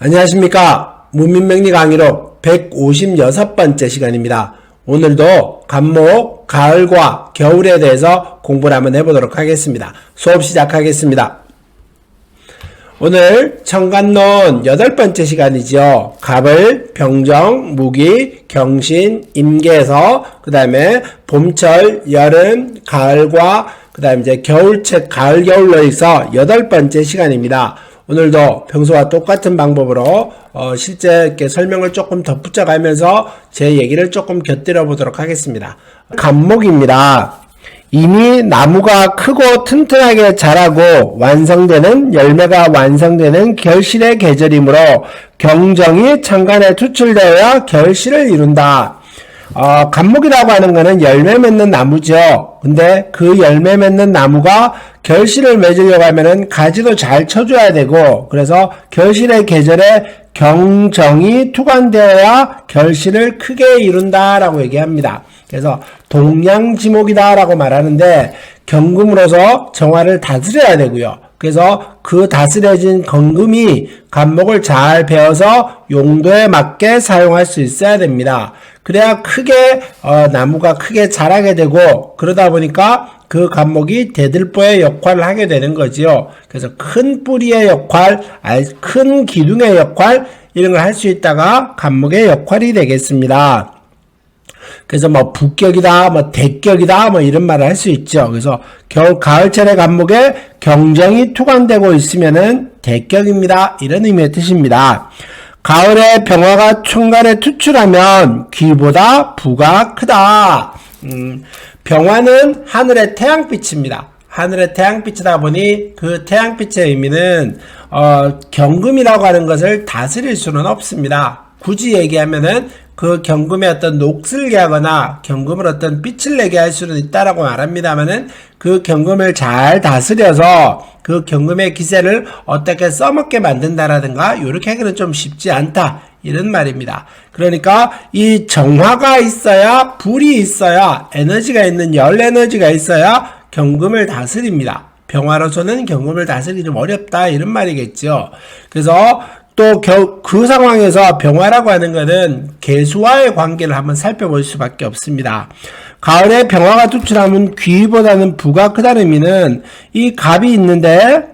안녕하십니까. 문민명리 강의록 156번째 시간입니다. 오늘도 간목, 가을과 겨울에 대해서 공부를 한번 해보도록 하겠습니다. 수업 시작하겠습니다. 오늘 청간론 8번째 시간이죠. 갑을, 병정, 무기, 경신, 임계에서 그 다음에 봄철, 여름, 가을과 그 다음에 이제 겨울책, 가을, 겨울로에서 8번째 시간입니다. 오늘도 평소와 똑같은 방법으로 실제 이렇게 설명을 조금 덧붙여가면서 제 얘기를 조금 곁들여 보도록 하겠습니다. 간목입니다. 이미 나무가 크고 튼튼하게 자라고 완성되는 열매가 완성되는 결실의 계절이므로 경정이 천간에 투출되어야 결실을 이룬다. 간목이라고 하는 거는 열매 맺는 나무죠. 근데 그 열매 맺는 나무가 결실을 맺으려고 하면은 가지도 잘 쳐줘야 되고, 그래서 결실의 계절에 경정이 투관되어야 결실을 크게 이룬다라고 얘기합니다. 그래서 동양지목이다라고 말하는데 경금으로서 정화를 다스려야 되고요. 그래서 그 다스려진 경금이 간목을 잘 베어서 용도에 맞게 사용할 수 있어야 됩니다. 그래야 크게 나무가 크게 자라게 되고, 그러다 보니까 그 간목이 대들보의 역할을 하게 되는 거지요. 그래서 큰 뿌리의 역할, 큰 기둥의 역할, 이런 걸 할 수 있다가 간목의 역할이 되겠습니다. 그래서 부격이다, 대격이다, 이런 말을 할 수 있죠. 그래서 가을철의 간목에 경정이 투관되고 있으면은 대격입니다. 이런 의미의 뜻입니다. 가을에 병화가 천간에 투출하면 귀보다 부가 크다. 병화는 하늘의 태양빛입니다. 하늘의 태양빛이다 보니 그 태양빛의 의미는 경금이라고 하는 것을 다스릴 수는 없습니다. 굳이 얘기하면은 그 경금의 어떤 녹슬게 하거나 경금을 어떤 빛을 내게 할 수는 있다라고 말합니다만은 그 경금을 잘 다스려서 그 경금의 기세를 어떻게 써먹게 만든다라든가 이렇게 하기는 좀 쉽지 않다, 이런 말입니다. 그러니까 이 정화가 있어야, 불이 있어야, 에너지가 있는 열 에너지가 있어야 경금을 다스립니다. 병화로서는 경금을 다스리기 좀 어렵다, 이런 말이겠죠. 그래서 또 그 상황에서 병화라고 하는 것은 개수와의 관계를 한번 살펴볼 수밖에 없습니다. 가을에 병화가 투출하면 귀보다는 부가 크다는 의미는 이 갑이 있는데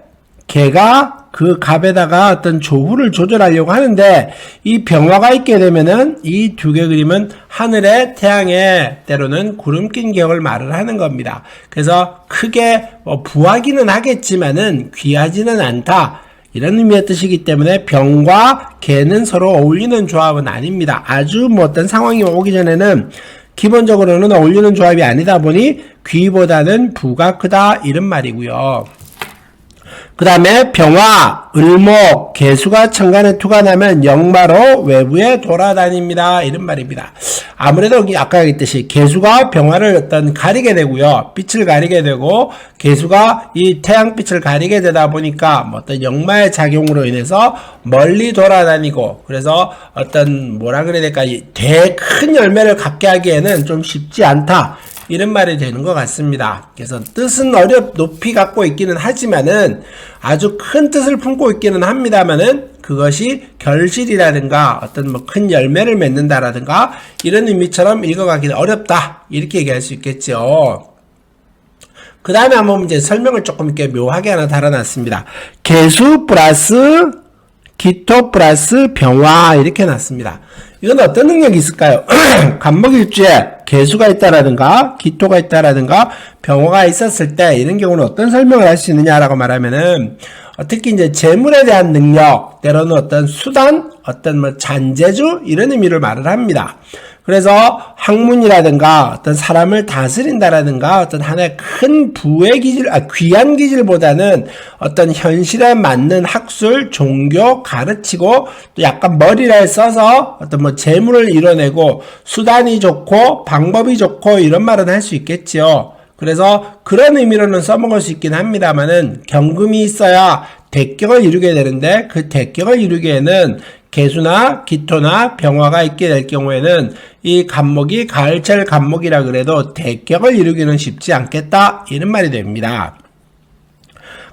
개가 그 갑에다가 어떤 조후를 조절하려고 하는데 이 병화가 있게 되면은 이 두 개 그림은 하늘에 태양에 때로는 구름 낀 격을 말을 하는 겁니다. 그래서 크게 부하기는 하겠지만은 귀하지는 않다, 이런 의미의 뜻이기 때문에 병과 개는 서로 어울리는 조합은 아닙니다. 아주 어떤 상황이 오기 전에는 기본적으로는 어울리는 조합이 아니다 보니 귀보다는 부가 크다, 이런 말이고요. 그 다음에 병화, 을목, 개수가 천간에 투관하면 역마로 외부에 돌아다닙니다, 이런 말입니다. 아무래도 아까 얘기했듯이 개수가 병화를 어떤 가리게 되고요. 빛을 가리게 되고, 개수가 이 태양빛을 가리게 되다 보니까 어떤 역마의 작용으로 인해서 멀리 돌아다니고, 그래서 어떤 뭐라 그래야 될까, 큰 열매를 갖게 하기에는 좀 쉽지 않다, 이런 말이 되는 것 같습니다. 그래서 뜻은 높이 갖고 있기는 하지만은 아주 큰 뜻을 품고 있기는 합니다만은 그것이 결실이라든가 어떤 큰 열매를 맺는다라든가 이런 의미처럼 읽어가기는 어렵다, 이렇게 얘기할 수 있겠죠. 그 다음에 한번 이제 설명을 조금 이렇게 묘하게 하나 달아놨습니다. 개수 플러스 기토 플러스 병화, 이렇게 놨습니다. 이건 어떤 능력이 있을까요? 간목일주에 개수가 있다라든가 기토가 있다라든가 병화가 있었을 때 이런 경우는 어떤 설명을 할 수 있느냐라고 말하면은 특히 이제 재물에 대한 능력, 때로는 어떤 수단, 어떤 잔재주, 이런 의미를 말을 합니다. 그래서 학문이라든가 어떤 사람을 다스린다라든가 어떤 하나의 큰 부의 기질, 귀한 기질보다는 어떤 현실에 맞는 학술, 종교, 가르치고 또 약간 머리를 써서 어떤 재물을 이뤄내고 수단이 좋고 방법이 좋고 이런 말은 할 수 있겠지요. 그래서 그런 의미로는 써먹을 수 있긴 합니다만은 경금이 있어야 대격을 이루게 되는데 그 대격을 이루기에는 개수나 기토나 병화가 있게 될 경우에는 이 간목이 가을철 간목이라 그래도 대격을 이루기는 쉽지 않겠다, 이런 말이 됩니다.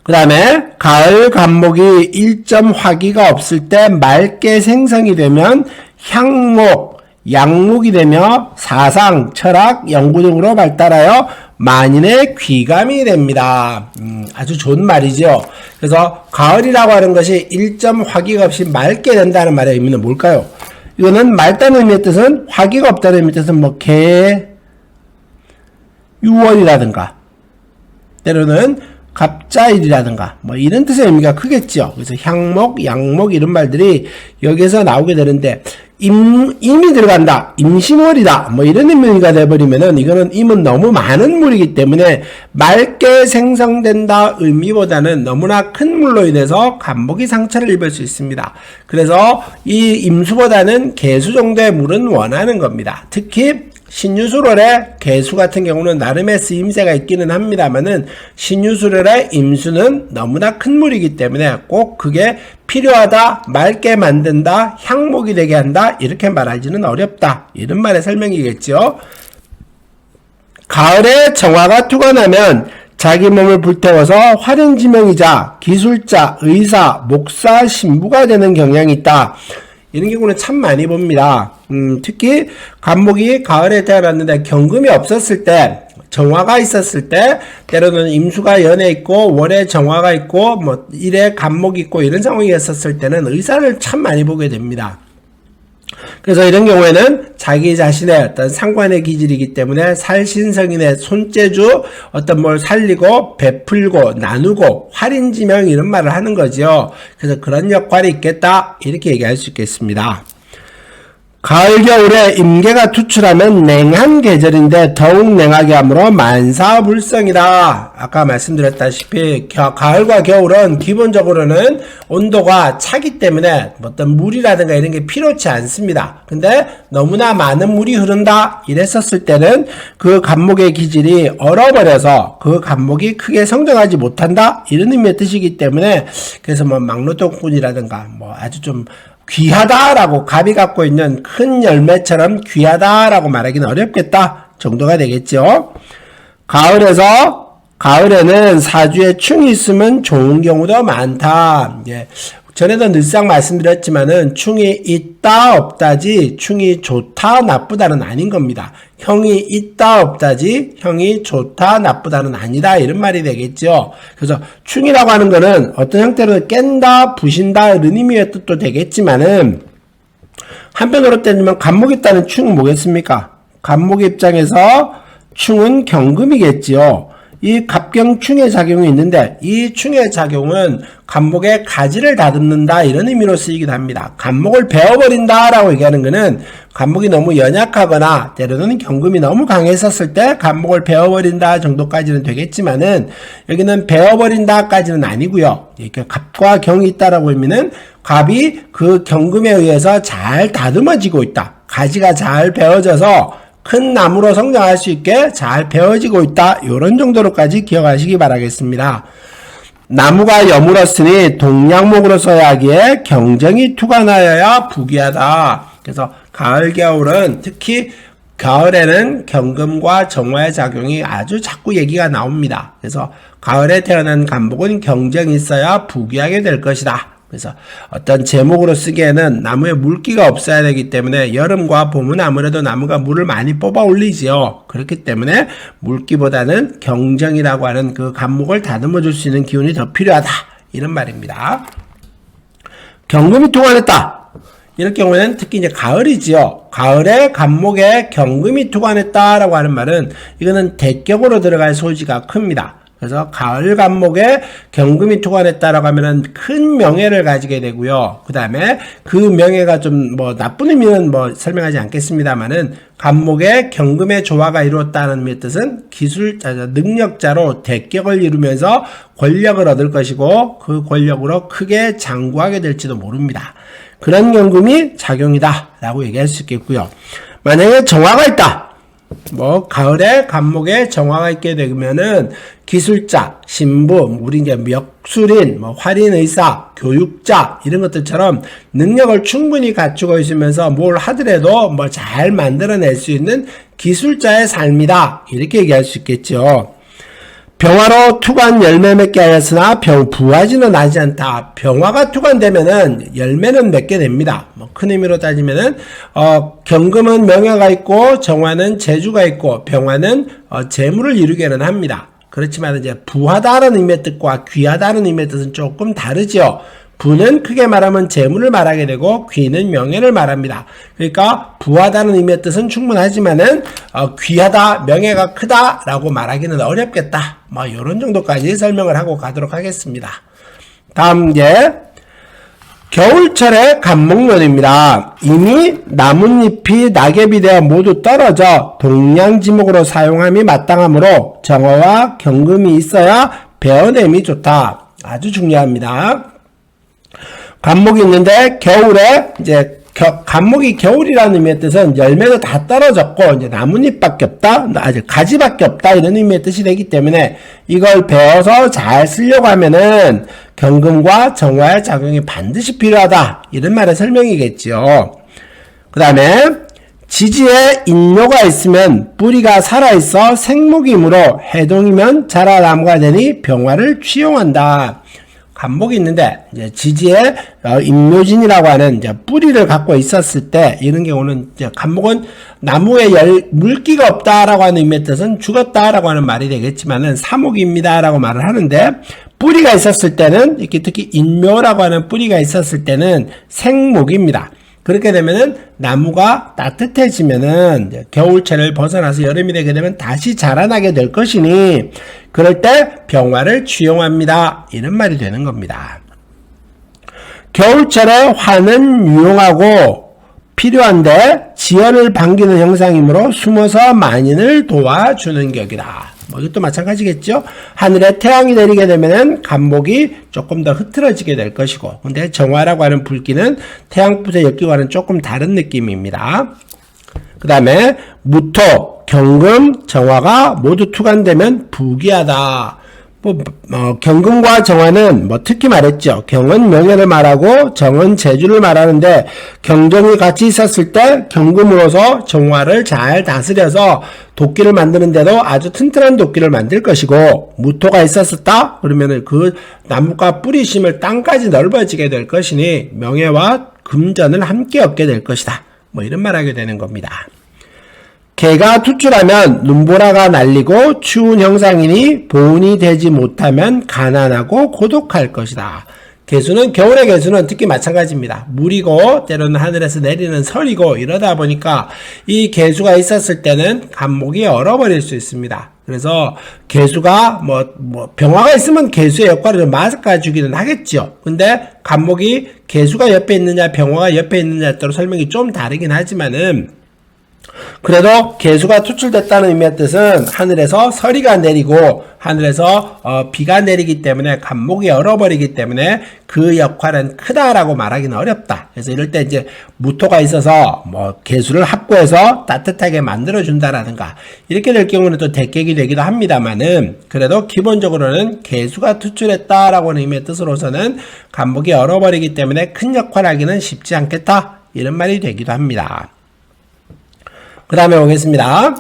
그 다음에 가을 간목이 일점 화기가 없을 때 맑게 생성이 되면 향목, 양목이 되며 사상, 철학, 연구 등으로 발달하여 만인의 귀감이 됩니다. 아주 좋은 말이죠. 그래서 가을이라고 하는 것이 일점 화기가 없이 맑게 된다는 말의 의미는 뭘까요? 이거는 맑다는 의미의 뜻은 화기가 없다는 의미의 뜻은 뭐 유월이라든가 때로는 갑자일이라든가 뭐 이런 뜻의 의미가 크겠죠. 그래서 향목, 양목 이런 말들이 여기에서 나오게 되는데 임이 들어간다, 임신월이다 뭐 이런 의미가 돼버리면은 이거는 임은 너무 많은 물이기 때문에 맑게 생성된다 의미보다는 너무나 큰 물로 인해서 간목이 상처를 입을 수 있습니다. 그래서 이 임수보다는 개수 정도의 물은 원하는 겁니다. 특히 신유술월의 개수 같은 경우는 나름의 쓰임새가 있기는 합니다만은 신유술월의 임수는 너무나 큰 물이기 때문에 꼭 그게 필요하다, 맑게 만든다, 향목이 되게 한다 이렇게 말하기는 어렵다 이런 말의 설명이겠죠. 가을에 정화가 투건하면 자기 몸을 불태워서 활인지명이자 기술자, 의사, 목사, 신부가 되는 경향이 있다. 이런 경우는 참 많이 봅니다. 특히 간목이 가을에 태어났는데 경금이 없었을 때, 정화가 있었을 때, 때로는 임수가 연에 있고 월에 정화가 있고 뭐 일에 간목이 있고 이런 상황이 있었을 때는 의사를 참 많이 보게 됩니다. 그래서 이런 경우에는 자기 자신의 어떤 상관의 기질이기 때문에 살신성인의 손재주 어떤 뭘 살리고 베풀고 나누고 활인지명 이런 말을 하는 거죠. 그래서 그런 역할이 있겠다 이렇게 얘기할 수 있겠습니다. 가을 겨울에 임계가 투출하면 냉한 계절인데 더욱 냉하게 하므로 만사불성이다. 아까 말씀드렸다시피 가을과 겨울은 기본적으로는 온도가 차기 때문에 어떤 물이라든가 이런 게 필요치 않습니다. 근데 너무나 많은 물이 흐른다 이랬었을 때는 그 간목의 기질이 얼어버려서 그 간목이 크게 성장하지 못한다 이런 의미의 뜻이기 때문에 그래서 뭐 막노동꾼이라든가 뭐 아주 좀 귀하다라고 갑이 갖고 있는 큰 열매처럼 귀하다라고 말하기는 어렵겠다 정도가 되겠죠. 가을에는 사주에 충이 있으면 좋은 경우도 많다. 예. 전에도 늘상 말씀드렸지만은 충이 있다 없다지 충이 좋다 나쁘다는 아닌 겁니다. 형이 있다 없다지 형이 좋다 나쁘다는 아니다 이런 말이 되겠죠. 그래서 충이라고 하는 거는 어떤 형태로 깬다 부신다 이런 의미의 뜻도 되겠지만은 한편으로 따지면 간목이 있다는 충은 뭐겠습니까? 간목의 입장에서 충은 경금이겠지요. 이 갑경충의 작용이 있는데 이 충의 작용은 간목의 가지를 다듬는다 이런 의미로 쓰이기도 합니다. 간목을 베어버린다 라고 얘기하는 것은 간목이 너무 연약하거나 때로는 경금이 너무 강했었을 때 간목을 베어버린다 정도까지는 되겠지만은 여기는 베어버린다 까지는 아니고요. 이렇게 갑과 경이 있다라고 하면은 갑이 그 경금에 의해서 잘 다듬어지고 있다. 가지가 잘 베어져서 큰 나무로 성장할 수 있게 잘 베어지고 있다. 이런 정도로까지 기억하시기 바라겠습니다. 나무가 여물었으니 동양목으로 써야 하기에 경정이 투관하여야 부귀하다. 그래서 가을 겨울은 특히 가을에는 경금과 정화의 작용이 아주 자꾸 얘기가 나옵니다. 그래서 가을에 태어난 간목은 경정이 있어야 부귀하게 될 것이다. 그래서 어떤 제목으로 쓰기에는 나무에 물기가 없어야 되기 때문에 여름과 봄은 아무래도 나무가 물을 많이 뽑아 올리지요. 그렇기 때문에 물기보다는 경정이라고 하는 그 간목을 다듬어 줄 수 있는 기운이 더 필요하다. 이런 말입니다. 경금이 투관했다. 이럴 경우에는 특히 이제 가을이지요. 가을에 간목에 경금이 투관했다라고 하는 말은 이거는 대격으로 들어갈 소지가 큽니다. 그래서 가을 간목에 경금이 투관했다라고 하면은 큰 명예를 가지게 되고요. 그 다음에 그 명예가 좀 뭐 나쁜 의미는 뭐 설명하지 않겠습니다만은 간목에 경금의 조화가 이루었다는 의미의 뜻은 기술자, 능력자로 대격을 이루면서 권력을 얻을 것이고 그 권력으로 크게 장구하게 될지도 모릅니다. 그런 경금이 작용이다 라고 얘기할 수 있겠고요. 만약에 정화가 있다. 뭐 가을에 간목에 정화가 있게 되면은 기술자, 신부, 우리 이제 멱술인, 뭐 활인의사, 교육자 이런 것들처럼 능력을 충분히 갖추고 있으면서 뭘 하더라도 뭐 잘 만들어낼 수 있는 기술자의 삶이다 이렇게 얘기할 수 있겠죠. 병화로 투관 열매 맺게 하였으나 부화지는 나지 않다. 병화가 투관되면은 열매는 맺게 됩니다. 뭐 큰 의미로 따지면은 경금은 명예가 있고 정화는 재주가 있고 병화는 재물을 이루게는 합니다. 그렇지만 이제 부하다는 의미의 뜻과 귀하다는 의미의 뜻은 조금 다르죠. 부는 크게 말하면 재물을 말하게 되고 귀는 명예를 말합니다. 그러니까 부하다는 의미의 뜻은 충분하지만은 귀하다, 명예가 크다라고 말하기는 어렵겠다. 뭐 이런 정도까지 설명을 하고 가도록 하겠습니다. 다음 게 겨울철의 간목론입니다. 이미 나뭇잎이 낙엽이 되어 모두 떨어져 동량지목으로 사용함이 마땅하므로 정화와 경금이 있어야 베어냄이 좋다. 아주 중요합니다. 간목이 있는데 겨울에 이제 간목이 겨울이라는 의미의 뜻은 열매도 다 떨어졌고 이제 나뭇잎밖에 없다, 아직 가지밖에 없다 이런 의미의 뜻이 되기 때문에 이걸 베어서 잘 쓰려고 하면은 경금과 정화의 작용이 반드시 필요하다 이런 말의 설명이겠죠. 그 다음에 지지에 인묘가 있으면 뿌리가 살아있어 생목이므로 해동이면 자라나무가 되니 병화를 취용한다. 간목이 있는데 이제 지지에 인묘진이라고 하는 이제 뿌리를 갖고 있었을 때 이런 경우는 이제 간목은 나무에 물기가 없다라고 하는 의미의 뜻은 죽었다라고 하는 말이 되겠지만은 사목입니다라고 말을 하는데 뿌리가 있었을 때는 이렇게 특히 인묘라고 하는 뿌리가 있었을 때는 생목입니다. 그렇게 되면은 나무가 따뜻해지면은 겨울철을 벗어나서 여름이 되게 되면 다시 자라나게 될 것이니 그럴 때 병화를 취용합니다. 이런 말이 되는 겁니다. 겨울철에 화는 유용하고 필요한데 지연을 반기는 형상이므로 숨어서 만인을 도와주는 격이다. 뭐 이것도 마찬가지겠죠. 하늘에 태양이 내리게 되면은 간목이 조금 더 흐트러지게 될 것이고, 근데 정화라고 하는 불기는 태양빛에 엮이고는 조금 다른 느낌입니다. 그 다음에 무토, 경금, 정화가 모두 투관되면 부귀하다. 경금과 정화는 특히 말했죠. 경은 명예를 말하고 정은 재주를 말하는데 경정이 같이 있었을 때 경금으로서 정화를 잘 다스려서 도끼를 만드는데도 아주 튼튼한 도끼를 만들 것이고, 무토가 있었다 그러면은 그 나무가 뿌리심을 땅까지 넓어지게 될 것이니 명예와 금전을 함께 얻게 될 것이다. 뭐 이런 말하게 되는 겁니다. 개가 투출하면 눈보라가 날리고 추운 형상이니 보온이 되지 못하면 가난하고 고독할 것이다. 개수는 겨울의 개수는 특히 마찬가지입니다. 물이고 때로는 하늘에서 내리는 설이고 이러다 보니까 이 개수가 있었을 때는 간목이 얼어버릴 수 있습니다. 그래서 개수가 병화가 있으면 개수의 역할을 좀 막아주기는 하겠죠. 근데 간목이 개수가 옆에 있느냐 병화가 옆에 있느냐에 따라 설명이 좀 다르긴 하지만은 그래도 개수가 투출됐다는 의미의 뜻은 하늘에서 서리가 내리고 하늘에서 비가 내리기 때문에 간목이 얼어버리기 때문에 그 역할은 크다라고 말하기는 어렵다. 그래서 이럴 때 이제 무토가 있어서 개수를 확보해서 따뜻하게 만들어준다라든가 이렇게 될 경우는 또 대격이 되기도 합니다만은 그래도 기본적으로는 개수가 투출했다라고 하는 의미의 뜻으로서는 간목이 얼어버리기 때문에 큰 역할을 하기는 쉽지 않겠다. 이런 말이 되기도 합니다. 그 다음에 보겠습니다.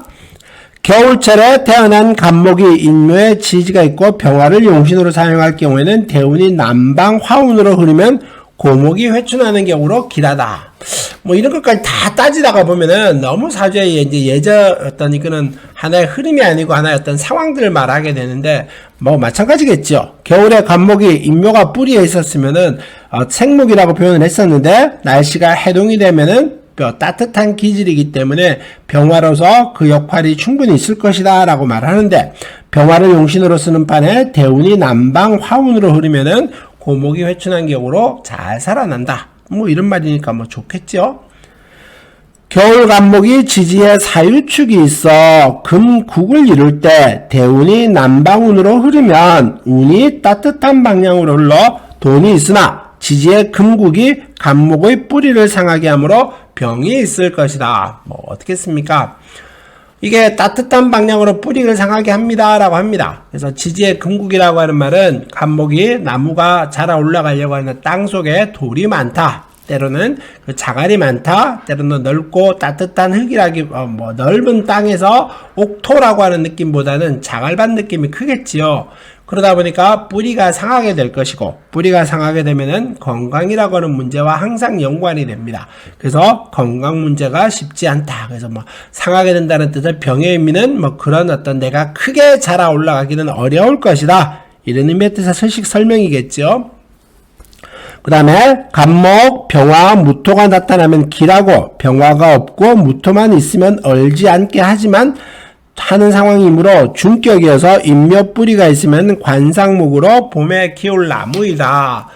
겨울철에 태어난 간목이 인묘에 지지가 있고 병화를 용신으로 사용할 경우에는 대운이 남방 화운으로 흐르면 고목이 회춘하는 경우로 길하다. 이런 것까지 다 따지다가 보면은 너무 사주의 예전 어떤 이거는 하나의 흐름이 아니고 하나의 어떤 상황들을 말하게 되는데 마찬가지겠죠. 겨울에 간목이 인묘가 뿌리에 있었으면은 생목이라고 표현을 했었는데 날씨가 해동이 되면은 따뜻한 기질이기 때문에 병화로서 그 역할이 충분히 있을 것이다 라고 말하는데 병화를 용신으로 쓰는 판에 대운이 남방 화운으로 흐르면은 고목이 회춘한 경우로 잘 살아난다. 이런 말이니까 좋겠죠. 겨울 간목이 지지에 사유축이 있어 금국을 이룰 때 대운이 남방운으로 흐르면 운이 따뜻한 방향으로 흘러 돈이 있으나 지지의 금국이 간목의 뿌리를 상하게 하므로 병이 있을 것이다. 어떻겠습니까? 이게 따뜻한 방향으로 뿌리를 상하게 합니다 라고 합니다. 그래서 지지의 금국이라고 하는 말은 간목이 나무가 자라 올라가려고 하는 땅 속에 돌이 많다. 때로는 그 자갈이 많다, 때로는 넓고 따뜻한 흙이라기, 넓은 땅에서 옥토라고 하는 느낌보다는 자갈밭 느낌이 크겠지요. 그러다 보니까 뿌리가 상하게 될 것이고, 뿌리가 상하게 되면은 건강이라고 하는 문제와 항상 연관이 됩니다. 그래서 건강 문제가 쉽지 않다. 그래서 상하게 된다는 뜻은 병의 의미는 그런 어떤 내가 크게 자라 올라가기는 어려울 것이다. 이런 의미의 뜻의 서식 설명이겠죠. 그 다음에 간목, 병화, 무토가 나타나면 기라고, 병화가 없고 무토만 있으면 얼지 않게 하지만 하는 상황이므로 중격이어서 잎몇 뿌리가 있으면 관상목으로 봄에 키울 나무이다.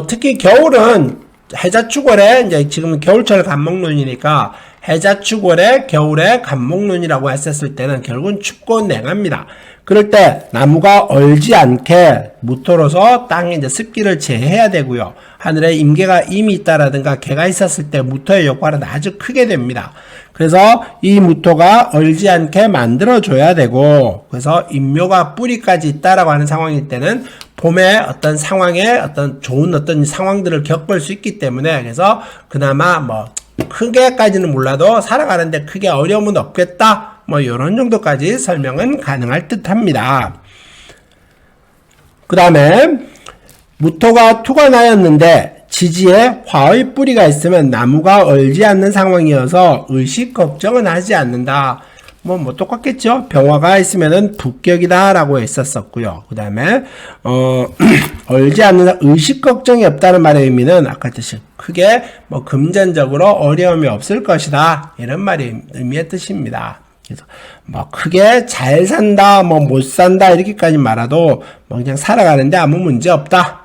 특히 겨울은 해자축월에, 이제 지금 겨울철 간목론이니까 해자축월에 겨울에 간목론이라고 했었을 때는 결국은 춥고 냉합니다. 그럴 때 나무가 얼지 않게 무토로서 땅에 이제 습기를 제해야 되고요. 하늘에 임계가 이미 있다라든가 개가 있었을 때 무토의 역할은 아주 크게 됩니다. 그래서 이 무토가 얼지 않게 만들어줘야 되고, 그래서 인묘가 뿌리까지 있다라고 하는 상황일 때는 봄에 어떤 상황에 어떤 좋은 어떤 상황들을 겪을 수 있기 때문에, 그래서 그나마 크게까지는 몰라도 살아가는데 크게 어려움은 없겠다. 요런 정도까지 설명은 가능할 듯 합니다. 그 다음에 무토가 투가 나였는데 지지에 화의 뿌리가 있으면 나무가 얼지 않는 상황이어서 의식 걱정은 하지 않는다. 똑같겠죠? 병화가 있으면은 북격이다 라고 했었었고요. 그 다음에 얼지 않는 의식 걱정이 없다는 말의 의미는 아까 뜻이 크게 금전적으로 어려움이 없을 것이다, 이런 말이 의미의 뜻입니다. 그래서 크게 잘 산다, 못 산다 이렇게까지 말아도 그냥 살아가는데 아무 문제 없다.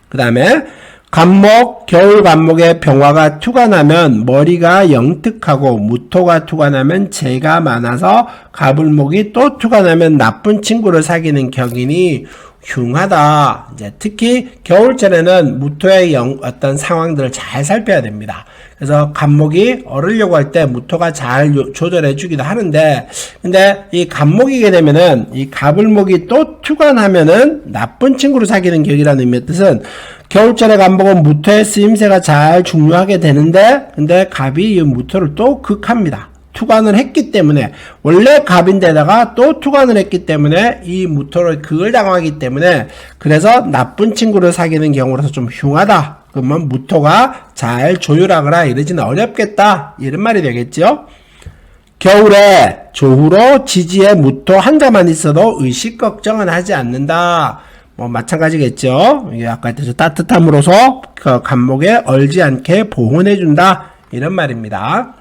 그 다음에 간목, 겨울 간목에 병화가 투가 나면 머리가 영특하고, 무토가 투가 나면 재가 많아서 가불목이 또 투가 나면 나쁜 친구를 사귀는 격이니 흉하다. 이제 특히 겨울철에는 무토의 어떤 상황들을 잘 살펴야 됩니다. 그래서 간목이 얼으려고 할 때 무토가 잘 조절해 주기도 하는데, 근데 이 간목이게 되면은 이 가불목이 또 투가 나면은 나쁜 친구를 사귀는 격이라는 의미의 뜻은, 겨울철에 간목은 무토의 쓰임새가 잘 중요하게 되는데, 근데 갑이 이 무토를 또 극합니다. 투관을 했기 때문에, 원래 갑인데다가 또 투관을 했기 때문에 이 무토를 극을 당하기 때문에, 그래서 나쁜 친구를 사귀는 경우라서 좀 흉하다. 그러면 무토가 잘 조율하거나 이러지는 어렵겠다, 이런 말이 되겠죠. 겨울에 조후로 지지에 무토 한자만 있어도 의식 걱정은 하지 않는다. 마찬가지겠죠. 아까 뜻의 따뜻함으로써 그 간목에 얼지 않게 보호해준다, 이런 말입니다.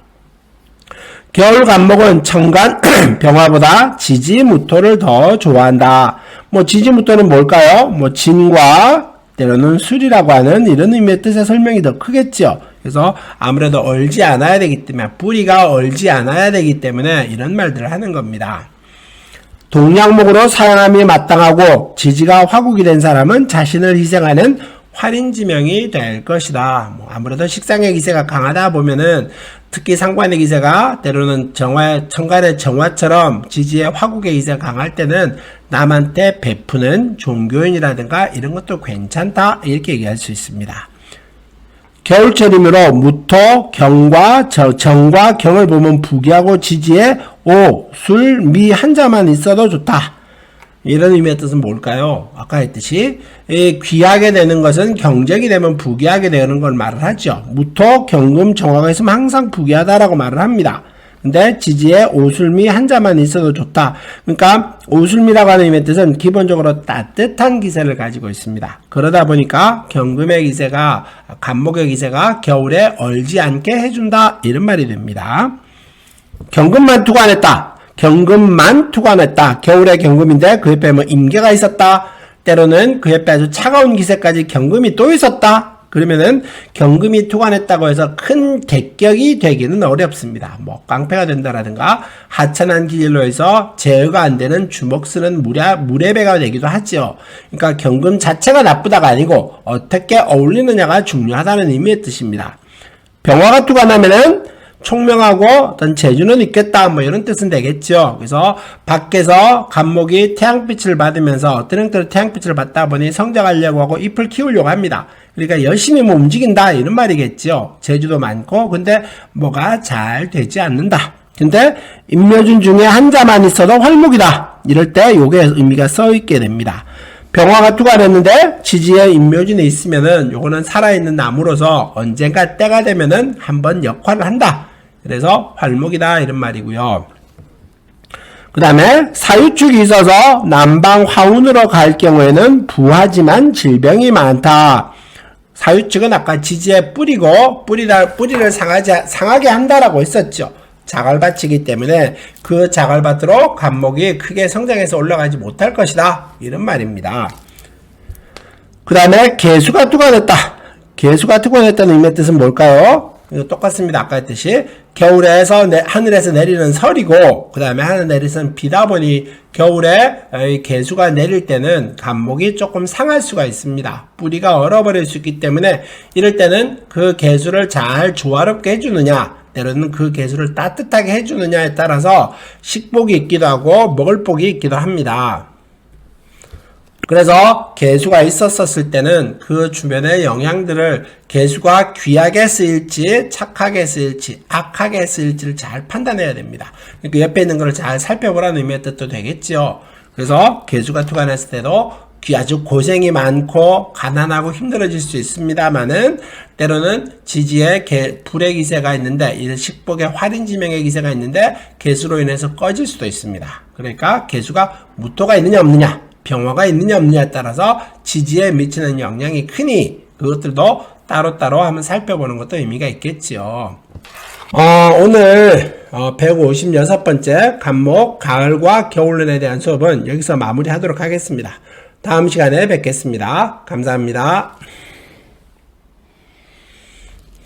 겨울 간목은 천간 병화보다 지지무토를 더 좋아한다. 지지무토는 뭘까요? 진과 때로는 술이라고 하는 이런 의미의 뜻의 설명이 더 크겠죠. 그래서 아무래도 얼지 않아야 되기 때문에, 뿌리가 얼지 않아야 되기 때문에 이런 말들을 하는 겁니다. 동양목으로 사용함이 마땅하고 지지가 화국이 된 사람은 자신을 희생하는 활인지명이 될 것이다. 아무래도 식상의 기세가 강하다 보면은, 특히 상관의 기세가 때로는 천간의 정화처럼 지지의 화국의 기세가 강할 때는 남한테 베푸는 종교인이라든가 이런 것도 괜찮다, 이렇게 얘기할 수 있습니다. 겨울철이므로 무토, 경과, 정과 경을 보면 부기하고 지지에 오, 술, 미 한자만 있어도 좋다. 이런 의미의 뜻은 뭘까요? 아까 했듯이 귀하게 되는 것은 경적이 되면 부귀하게 되는 걸 말을 하죠. 무토, 경금, 정화가 있으면 항상 부귀하다라고 말을 합니다. 근데 지지에 오술미 한자만 있어도 좋다. 그러니까 오술미라고 하는 의미의 뜻은 기본적으로 따뜻한 기세를 가지고 있습니다. 그러다 보니까 경금의 기세가, 간목의 기세가 겨울에 얼지 않게 해준다, 이런 말이 됩니다. 경금만 투관했다. 경금만 투관했다. 겨울에 경금인데 그 옆에 임계가 있었다. 때로는 그 옆에 아주 차가운 기세까지 경금이 또 있었다. 그러면은 경금이 투관했다고 해서 큰 객격이 되기는 어렵습니다. 깡패가 된다라든가 하찮은 기질로 해서 제어가 안 되는 주먹 쓰는 무례배가 되기도 하죠. 그러니까 경금 자체가 나쁘다가 아니고 어떻게 어울리느냐가 중요하다는 의미의 뜻입니다. 병화가 투관하면은 총명하고 어떤 재주는 있겠다 뭐 이런 뜻은 되겠죠. 그래서 밖에서 간목이 태양빛을 받으면서 어떤 형태로 태양빛을 받다 보니 성장하려고 하고 잎을 키우려고 합니다. 그러니까 열심히 뭐 움직인다 이런 말이겠죠. 재주도 많고 근데 뭐가 잘 되지 않는다. 근데 임묘준 중에 한자만 있어도 활목이다. 이럴 때 요게 의미가 써 있게 됩니다. 병화가 투과됐는데 지지에 임묘진에 있으면은 요거는 살아있는 나무로서 언젠가 때가 되면은 한번 역할을 한다. 그래서 활목이다 이런 말이고요. 그 다음에 사유축이 있어서 남방 화운으로 갈 경우에는 부하지만 질병이 많다. 사유축은 아까 지지의 뿌리고 뿌리를 상하게 한다라고 했었죠. 자갈밭이기 때문에 그 자갈밭으로 간목이 크게 성장해서 올라가지 못할 것이다. 이런 말입니다. 그 다음에 개수가 투과됐다. 개수가 투과됐다는 의미의 뜻은 뭘까요? 이거 똑같습니다. 아까 했듯이 겨울에서 하늘에서 내리는 설이고 그 다음에 하늘 내리는 비다 보니 겨울에 개수가 내릴 때는 간목이 조금 상할 수가 있습니다. 뿌리가 얼어버릴 수 있기 때문에 이럴 때는 그 개수를 잘 조화롭게 해주느냐 때로는 그 개수를 따뜻하게 해주느냐에 따라서 식복이 있기도 하고 먹을 복이 있기도 합니다. 그래서 개수가 있었을 때는 그 주변의 영향들을 개수가 귀하게 쓰일지 착하게 쓰일지 악하게 쓰일지를 잘 판단해야 됩니다. 그 옆에 있는 것을 잘 살펴보라는 의미의 뜻도 되겠죠. 그래서 개수가 투관했을 때도 아주 고생이 많고 가난하고 힘들어질 수 있습니다만은 때로는 지지에 불의 기세가 있는데 이 식복에 활인지명의 기세가 있는데 개수로 인해서 꺼질 수도 있습니다. 그러니까 개수가 무토가 있느냐 없느냐 병화가 있느냐 없느냐에 따라서 지지에 미치는 영향이 크니 그것들도 따로따로 한번 살펴보는 것도 의미가 있겠지요. 오늘 156번째 간목 가을과 겨울론에 대한 수업은 여기서 마무리하도록 하겠습니다. 다음 시간에 뵙겠습니다. 감사합니다.